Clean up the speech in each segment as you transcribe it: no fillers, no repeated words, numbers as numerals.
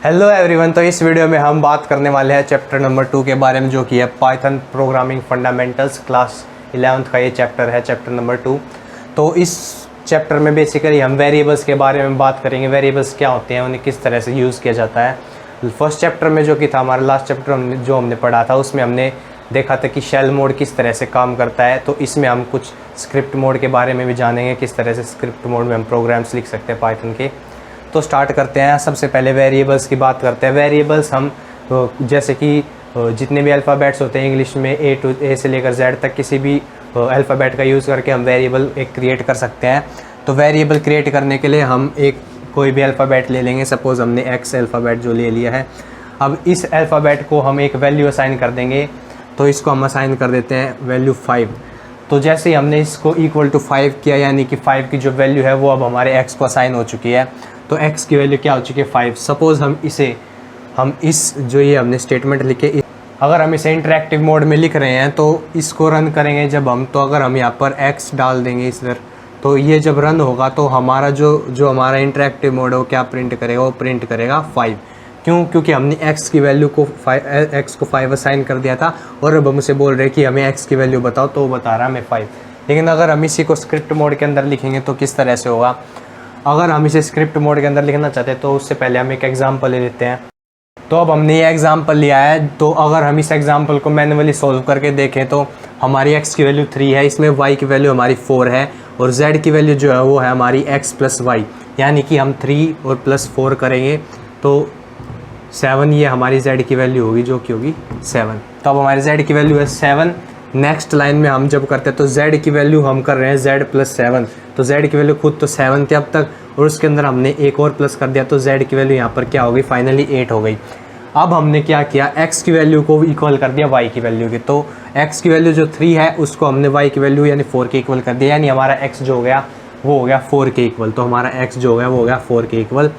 Hello everyone. तो इस video में हम बात करने वाले हैं चैप्टर नंबर 2 के बारे में, जो कि है Python programming fundamentals. Class 11th का ये चैप्टर है, चैप्टर नंबर 2। तो इस चैप्टर में बेसिकली हम वेरिएबल्स के बारे में बात करेंगे। वेरिएबल्स क्या होते हैं, उन्हें किस तरह से यूज़ किया जाता है। फर्स्ट चैप्टर में जो कि था हमारा लास्ट चैप्टर जो हमने पढ़ा था, उसमें हमने देखा था कि शेल मोड किस तरह से काम करता है। तो इसमें हम कुछ स्क्रिप्ट मोड के बारे में भी जानेंगे, किस तरह से स्क्रिप्ट मोड में हम प्रोग्राम्स लिख सकते हैं पाइथन के। तो स्टार्ट करते हैं। सबसे पहले वेरिएबल्स की बात करते हैं। वेरिएबल्स हम जैसे कि जितने भी अल्फ़ाबेट्स होते हैं इंग्लिश में, ए से लेकर जेड तक, किसी भी अल्फ़ाबेट का यूज़ करके हम वेरिएबल एक क्रिएट कर सकते हैं। तो वेरिएबल क्रिएट करने के लिए हम एक कोई भी अल्फ़ाबेट ले लेंगे। सपोज़ हमने एक्स अल्फ़ाबेट जो ले लिया है, अब इस अल्फ़ाबेट को हम एक वैल्यू असाइन कर देंगे। तो इसको हम असाइन कर देते हैं वैल्यू 5। तो जैसे ही हमने इसको इक्वल टू 5 किया, यानी कि 5 की जो वैल्यू है वो अब हमारे x को असाइन हो चुकी है। तो x की वैल्यू क्या हो चुकी है, 5। सपोज़ हम इस जो ये हमने स्टेटमेंट लिखे, अगर हम इसे इंटरेक्टिव मोड में लिख रहे हैं तो इसको रन करेंगे जब हम, तो अगर हम यहाँ पर x डाल देंगे इधर, तो ये जब रन होगा तो हमारा जो हमारा इंटरेक्टिव मोड है वो क्या प्रिंट करेगा, वो प्रिंट करेगा 5। क्यों? क्योंकि हमने x की वैल्यू को 5 असाइन कर दिया था, और अब हम उसे बोल रहे हैं कि हमें x की वैल्यू बताओ, तो वो बता रहा है हमें 5। लेकिन अगर हम इसी को स्क्रिप्ट मोड के अंदर लिखेंगे तो किस तरह से होगा। अगर हम इसे स्क्रिप्ट मोड के अंदर लिखना चाहते हैं तो उससे पहले हम एक एग्जांपल ले लेते हैं। तो अब हमने ये एग्जांपल लिया है, तो अगर हम इस एग्जांपल को मैन्युअली सॉल्व करके देखें तो हमारी x की वैल्यू 3 है, इसमें y की वैल्यू हमारी 4 है, और z की वैल्यू जो है वो है हमारी x प्लस वाई, यानी कि हम 3 और प्लस 4 करेंगे तो 7, ये हमारी z की वैल्यू होगी, जो कि होगी 7। तो अब हमारी z की वैल्यू है 7। नेक्स्ट लाइन में हम जब करते हैं तो z की वैल्यू हम कर रहे हैं z प्लस 7। तो z की वैल्यू खुद तो 7 थी अब तक, और उसके अंदर हमने एक और प्लस कर दिया, तो z की वैल्यू यहाँ पर क्या हो गई, फाइनली 8 हो गई। अब हमने क्या किया, x की वैल्यू को इक्वल कर दिया y की वैल्यू की। तो x की वैल्यू जो 3 है उसको हमने y की वैल्यू यानी 4 के इक्वल कर दिया, यानी हमारा x जो हो गया वो हो गया 4 के इक्वल। तो हमारा x जो हो गया वो हो गया 4 के इक्वल,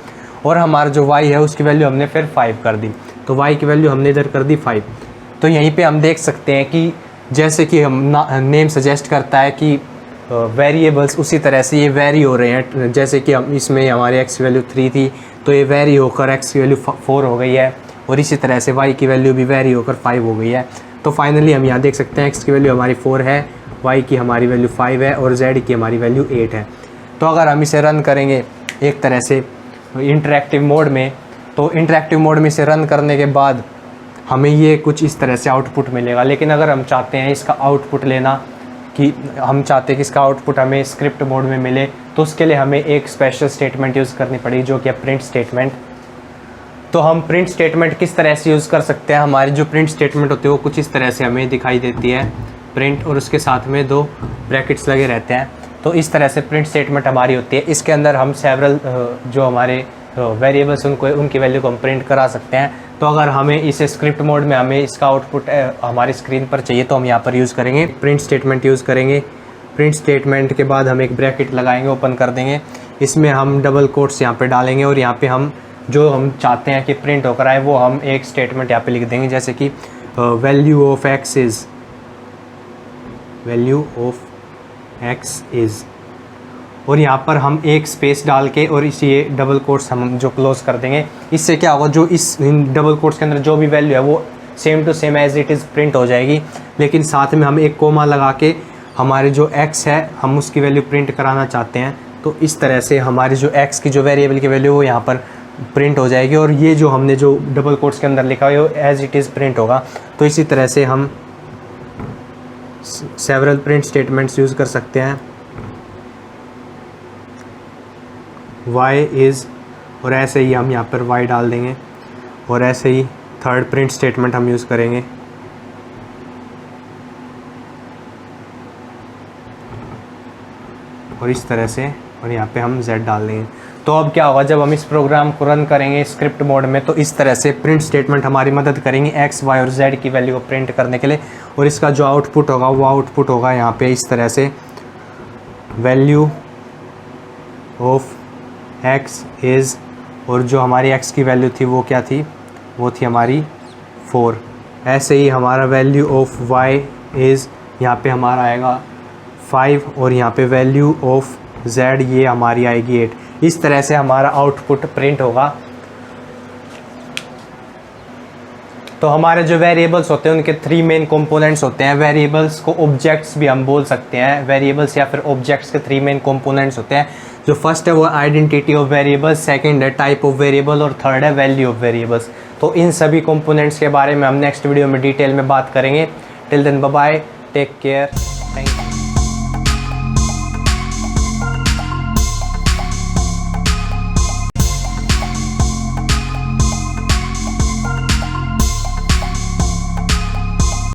और हमारा जो y है उसकी वैल्यू हमने फिर 5 कर दी। तो y की वैल्यू हमने इधर कर दी 5। तो यहीं पे हम देख सकते हैं कि जैसे कि हम नेम सजेस्ट करता है कि वेरिएबल्स, उसी तरह से ये वेरी हो रहे हैं। जैसे कि हम इसमें हमारी x की वैल्यू 3 थी, तो ये वेरी होकर x की वैल्यू 4 हो गई है, और इसी तरह से y की वैल्यू भी वेरी होकर 5 हो गई है। तो फाइनली हम यहाँ देख सकते हैं x की वैल्यू हमारी 4 है, y की हमारी वैल्यू 5 है, और z की हमारी वैल्यू 8 है। तो अगर हम इसे रन करेंगे एक तरह से इंटरेक्टिव मोड में, तो इंटरेक्टिव मोड में इसे रन करने के बाद हमें ये कुछ इस तरह से आउटपुट मिलेगा। लेकिन अगर हम चाहते हैं इसका आउटपुट लेना, कि हम चाहते हैं कि इसका आउटपुट हमें स्क्रिप्ट मोड में मिले, तो उसके लिए हमें एक स्पेशल स्टेटमेंट यूज़ करनी पड़ेगी, जो कि है प्रिंट स्टेटमेंट। तो हम प्रिंट स्टेटमेंट किस तरह से यूज़ कर सकते हैं, हमारी जो प्रिंट स्टेटमेंट होती है वो कुछ इस तरह से हमें दिखाई देती है, प्रिंट, और उसके साथ में 2 ब्रैकेट्स लगे रहते हैं। तो इस तरह से प्रिंट स्टेटमेंट हमारी होती है। इसके अंदर हम सेवरल जो हमारे वेरिएबल्स उनकी वैल्यू को हम प्रिंट करा सकते हैं। तो अगर हमें इसे स्क्रिप्ट मोड में हमें इसका आउटपुट हमारी स्क्रीन पर चाहिए, तो हम यहाँ पर यूज़ करेंगे प्रिंट स्टेटमेंट यूज़ करेंगे। प्रिंट स्टेटमेंट के बाद हम एक ब्रैकेट लगाएंगे, ओपन कर देंगे, इसमें हम डबल कोट्स यहाँ पर डालेंगे, और यहाँ पर हम जो हम चाहते हैं कि प्रिंट होकर आए वो हम एक स्टेटमेंट यहाँ पे लिख देंगे, जैसे कि वैल्यू ऑफ x इज़, और यहाँ पर हम एक स्पेस डाल के और इसी डबल कोट्स हम जो क्लोज कर देंगे। इससे क्या होगा, जो इस डबल कोट्स के अंदर जो भी वैल्यू है वो same to same as it is print हो जाएगी। लेकिन साथ में हम एक कोमा लगा के हमारे जो x है हम उसकी वैल्यू प्रिंट कराना चाहते हैं, तो इस तरह से हमारी जो x की जो वेरिएबल की वैल्यू वो यहाँ पर प्रिंट हो जाएगी, और ये जो हमने जो डबल कोट्स के अंदर लिखा है वो एज इट इज़ प्रिंट होगा। तो इसी तरह से हम सेवरल प्रिंट स्टेटमेंट्स यूज़ कर सकते हैं। y इज़, और ऐसे ही हम यहाँ पर y डाल देंगे, और ऐसे ही थर्ड प्रिंट स्टेटमेंट हम यूज़ करेंगे। और इस तरह से, और यहाँ पे हम z डाल देंगे। तो अब क्या होगा, जब हम इस प्रोग्राम को रन करेंगे स्क्रिप्ट मोड में, तो इस तरह से प्रिंट स्टेटमेंट हमारी मदद करेंगे x, y और z की वैल्यू को प्रिंट करने के लिए। और इसका जो आउटपुट होगा वो आउटपुट होगा यहाँ पे इस तरह से, वैल्यू ऑफ x इज़, और जो हमारी x की वैल्यू थी वो क्या थी, वो थी हमारी 4। ऐसे ही हमारा वैल्यू ऑफ y इज़, यहाँ पे हमारा आएगा 5, और यहाँ पे वैल्यू ऑफ z ये हमारी आएगी 8। इस तरह से हमारा आउटपुट प्रिंट होगा। तो हमारे जो वेरिएबल्स होते हैं उनके 3 मेन कंपोनेंट्स होते हैं। वेरिएबल्स को ऑब्जेक्ट्स भी हम बोल सकते हैं। वेरिएबल्स या फिर ऑब्जेक्ट्स के 3 मेन कंपोनेंट्स होते हैं। जो फर्स्ट है वो आइडेंटिटी ऑफ वेरिएबल्स, सेकंड है टाइप ऑफ वेरिएबल और थर्ड है वैल्यू ऑफ वेरिएबल्स। तो इन सभी कंपोनेंट्स के बारे में हम नेक्स्ट वीडियो में डिटेल में बात करेंगे। Till then bye bye, take care.